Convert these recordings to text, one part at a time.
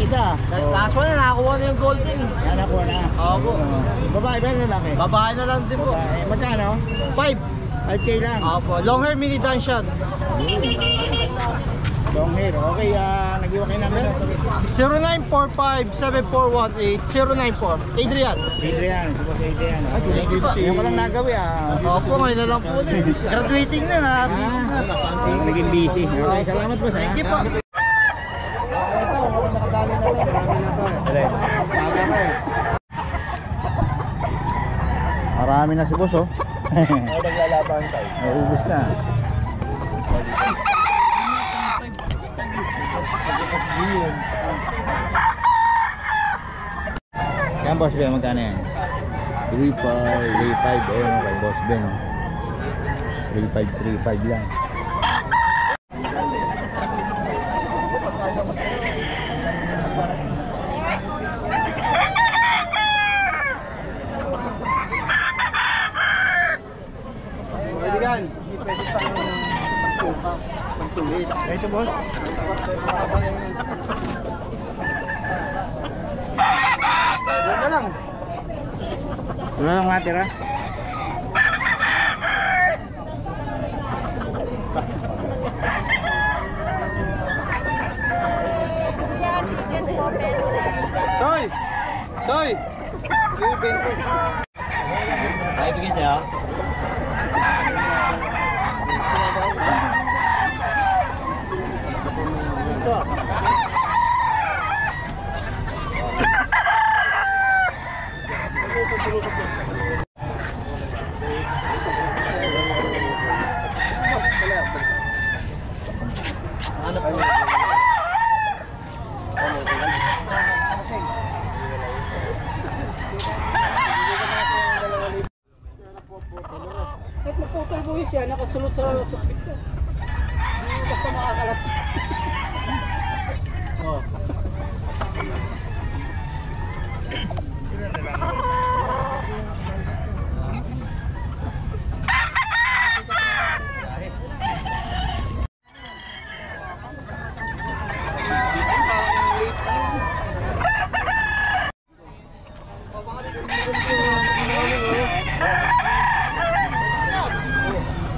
isa. Last one na, nakakuha na yung golden. Yan, nakuha na. Opo. Babae ba yung lalaki? Babae na lang din po. Magkano? 5. 5K lang. Opo. Long hair mini Danshan. Long hair. Okay, nag-iwan kayo number? 0945-7418-094. Adrian. Adrian. Suppose Adrian. Thank you po. Yan ko lang nagawi Opo, ngayon na lang po din. Graduating na na. Busy na. Naging busy. Okay, salamat po sa. Thank you po. Marami na si boss, oh. Naglalaban tayo. Naubos na. Yan, boss Ben, magkano yan? 3.5. 3.5, ayun, kay boss Ben, oh. 3.5 lang. Ito, boss. Wala lang. Wala lang matira. Soy! Soy! Yung bento. Ay, bigyan siya. Kahit magputol buhis yan, nakasulot sa sukpit ko. Basta makakalas. Oh.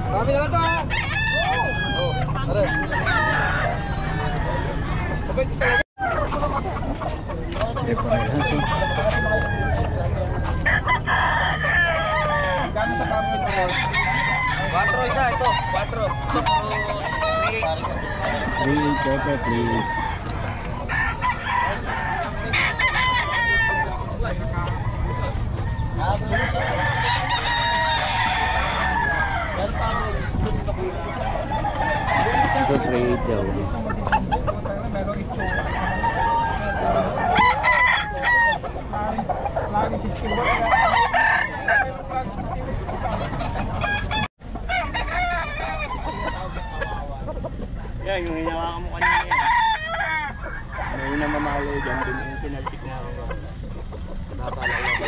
Kami na lang to, ha? Oo. Tara. Kami sa kami ito, boss. 4 isa, ito. 4. Isa puro 3. 3 pepe, please. Ito 3 daw. Yan, yung hinawakan mo kanina yan. May una mamalo dyan, din yung pinaltik na ako. Napalala ko.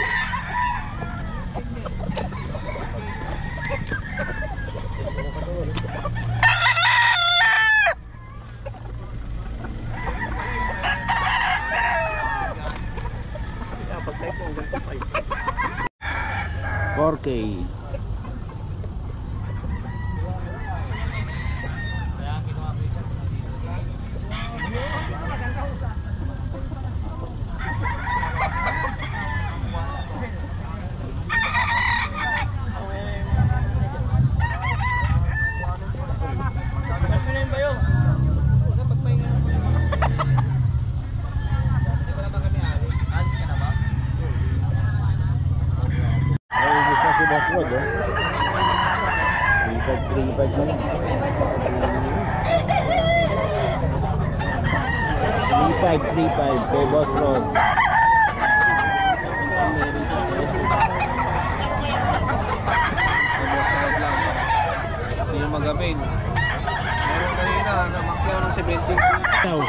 Dapat tayo po hanggang 4K. Road, oh. 3.5 na lang. 3.5 kay Boss Road. Hindi yung magabin. Meron kanina na makyaw ng 17. Ikaw.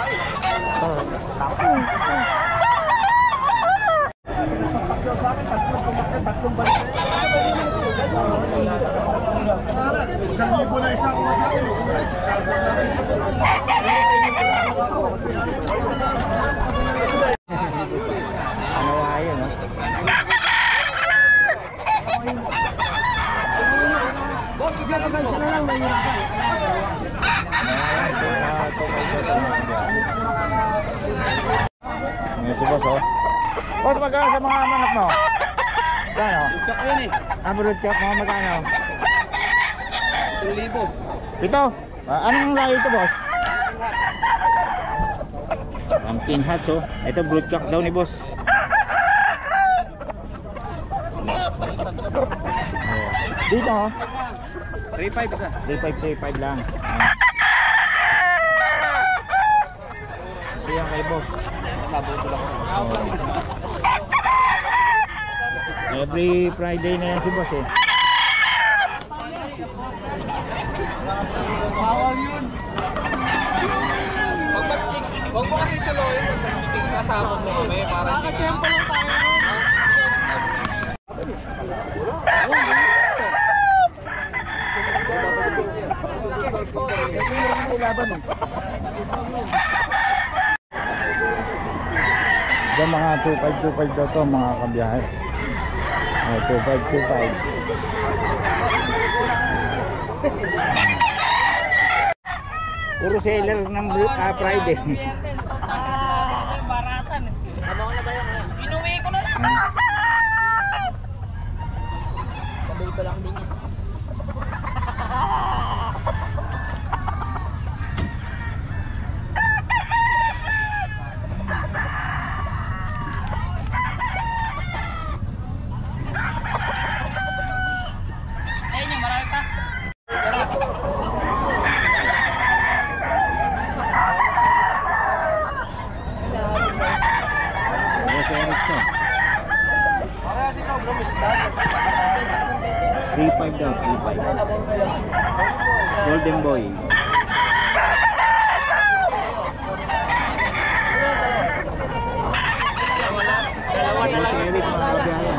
Isang libo na isang masakin, huwag na 600 na rin. Nakakagansa na lang, mahirapan. Ngayon si boss, oh. Boss, magkano sa mga manok mo? Magkano? Ito ko yun eh. Brood cock, mga magkano? 1,000. Ito? Anong lahi ito, boss? Pumpkin hats, oh. Ito brood cock daw ni boss. Dito, oh. 3,500 isa. 3535 lang. Yan kay boss. Every Friday na yan si boss, eh. Bawal yun. Huwag mag-chicks. Huwag mo kasi saloyin pag nag-chicks. Kasama mo kami. Nakaka-tsempo lang tayo. Ito mga 2525 daw to, mga kabiyahe. 2525. Puro seller ng Friday. Baratan. Ano na ba yan? Inuwi ko na lang. Sabay ko lang din. Ayun, marami pa. Kaya si sobrang misdan. 3.5 daw, 3.5. Golden boy. Dalawa na Boss lang. Eric, mga kabiyahe.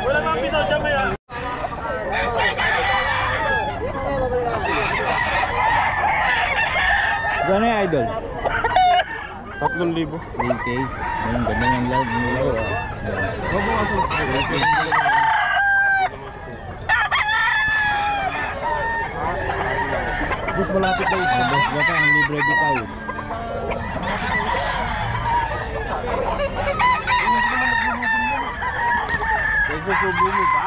Wala nang bitaw dyan kaya. Gano'n yung idol? 3,000. 3K. Ayun, ganda ng loud nila. Huwag mo kasi. 3K. Boss, malapit daw isa. Boss ba ang libre bitaw? Susubo mo pa?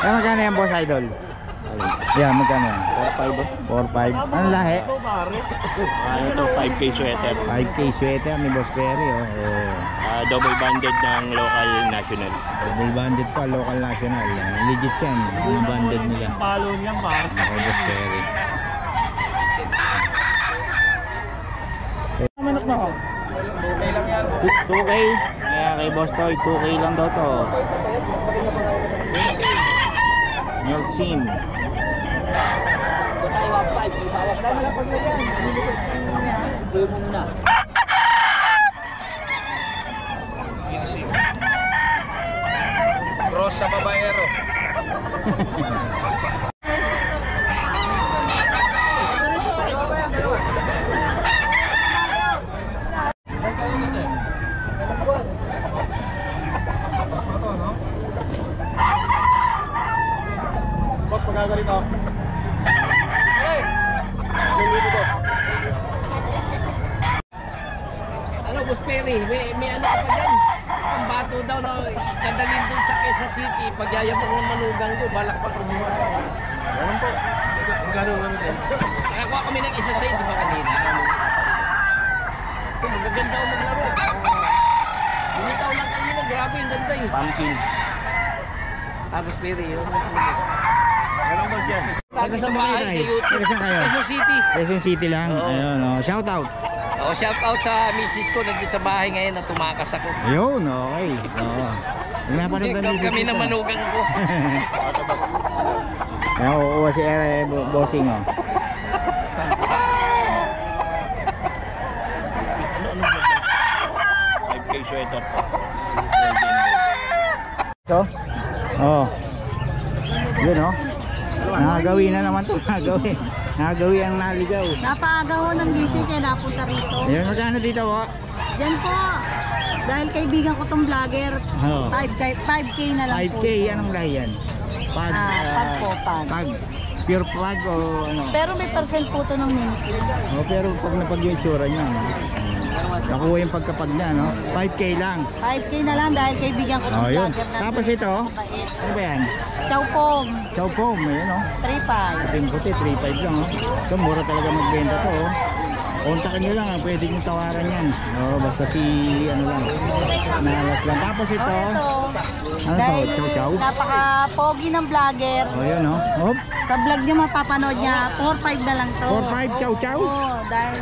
Magkano yan, boss idol? Yan, magkano yan? 4.5. Ano lahi? Ano to, 5K sweater. 5K sweater ni Boss Perry, oh. Double banded ng local national. Double banded pa, local national. Legit yan, yung banded nila. Palo niyan pa. Ako, Boss Perry. Manok mo ako? Okay lang yan. 2K. Kaya kay Boss Toy, 2K lang daw to. Milk sim. Ginseng. Cross sa babaero. Boss, magagalito. Ano, Boss Perry, may ano ka pa dyan? Ang bato daw na dadalhin dun sa Quezon City. Pagyayabang ng manugang ko, balak pa kumuha. Ganun po. Magkano din? Nakakuha kami ng isa sa di ba kanina? Ito, magaganda ako maglaro. Binitaw lang kanina, grabe yung ganda eh. Pumpkin. Boss Perry, yun. Anong ba dyan? Lagi sa bahay kay YouTube. Taga saan kayo? Quezon City. Quezon City lang. Oo. Ayun, oh. Shout out. Shout out sa misis ko, nandun sa bahay ngayon na tumakas ako. Ayun, okay. Oo. Napanood ng Kami na manugang ko. Kaya uuwa si bossing, oh. Ano 5K sweater. So? Oh. Yun, oh. Nakagawi na naman to. Nakagawi ang naligaw. Napaaga ho ng gising kaya napunta rito. Ayun, magkano dito, oh? Yan po. Dahil kaibigan ko tong vlogger, Oo. 5K na lang 5K, anong lahi yan? Pag, Pag po, pag. pag. Pure pag o ano? Pero may percent po to ng milk. Oh, pero pag napag yung tsura niya, no? Nakuha yung pagkapag niya, no? 5K lang. 5K na lang dahil kaibigan ko tong Oh, yun. vlogger na. Tapos ito, Mabait. ano ba yan? Chow Pong, Chow Pom, ayun, no? 3.5. Ating puti, 3.5 lang, oh. Ito, mura talaga magbenta to, oh. Kontakin nyo lang, pwede nyo tawaran yan. Oh, basta si, ano lang, nalas lang. Tapos ito, ano to? Dahil Chow Chow? napaka-pogi ng vlogger. Oh, yun, no? Hop, Sa vlog niya mapapanood niya, 4.5 na lang to. 4.5 Chow Chow? Oo, dahil...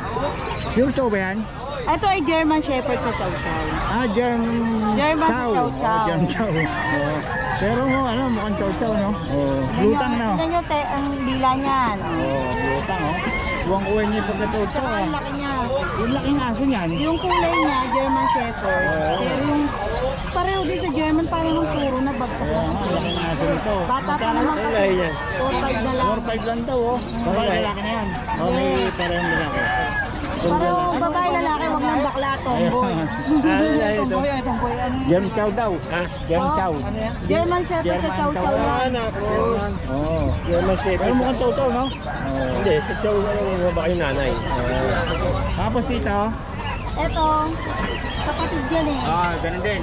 Pure Chow ba yan? Ito ay German Shepherd sa Chow Chow. Ah, German Chow. Chow Chow. Oh, German Chow. Oh. Pero mo, ano, mukhang Chow Chow, no? Oh, lutang, no? Tignan nyo, ang dila niyan. Oh, lutang, oh. Buwang-kuha niya pagka Chow Chow, Saka ah. ang laki niya. Yung laking aso niyan. Yung kulay niya, German Shepherd. Oo. Pero yung pareho din sa German, parang yung puro na bagsak Oo, lang. nga, laking aso nito. Bata pa naman kasi. 4.5 na lang. 4.5 lang daw, oh. Babae, lalaki na yan. Oh, may parehong lalaki. Pareho babae lalaki, wag lang bakla, tomboy. Tomboy, ay tomboy. Ano yun? German Chow daw. German Chow. German Shepherd sa Chow Chow. German. Oh. German Pero Shepherd. mukhang Chow Chow, no? Hindi, sa chow ano ba kayo nanay? Tapos dito, Ito, kapatid yan eh. ah, ganun din.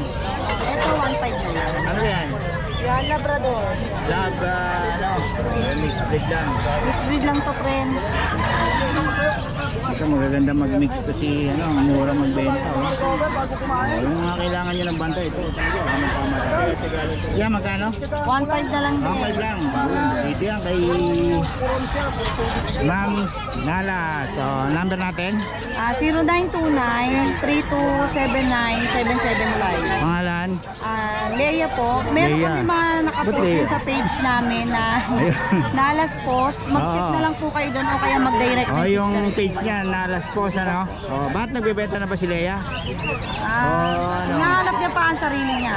Ito, 1.5 na lang. Ano yan? Yan, Labrador. Lab, ano, mixed breed lang. Mixed breed lang to, friend. Ito magaganda mag-mix to si, ano, mura magbenta. Oh. Yung mga kailangan nyo ng banta, ito. Talaga, tama-tama. Yan, magkano? 1.5 na lang din. 1.5 lang. Dito yan kay Ma'am Nala. So, number natin? 0929-3279-775. Pangalan? Leia po. Meron Leia. kami mga Ba't nakapost Leia? din sa page namin na Ayun. Nalas Post. Mag-check Oo. na lang po kayo doon o kaya mag-direct Oh, message yung na rin. page niya, Nalas Post, ano? Oh, bakit nagbebenta na ba si Leia? ano? Hinahanap niya pa ang sarili niya.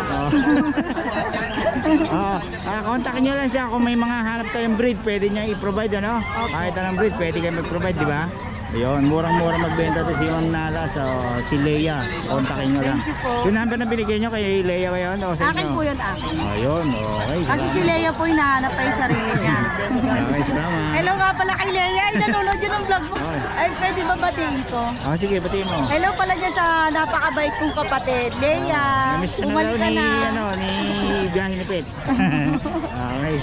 Oh, kontakin nyo lang siya kung may mga hanap kayong breed, pwede niya i-provide, ano? Kahit anong breed, pwede kayo mag-provide, di ba? Ayun, murang-mura magbenta to si Ma'am Nala, so si Leia, kontakin nyo lang. Thank you po. Yung number na binigay nyo kay Leia ngayon, o sa Akin inyo? po yun, akin. Ayun, okay. Kasi si Leia po hinahanap pa yung sarili niya. Okay, salamat. Hello nga pala kay Leia. Ay, nanonood yun ng vlog mo. Ay. Ay, pwede ba batiin ko? Oh, sige, batiin mo. Hello pala dyan sa napakabait kong kapatid. Leia, Namiss ka na daw bumalik ka ni, na. ano, ni Biyahe ni Pet. Okay,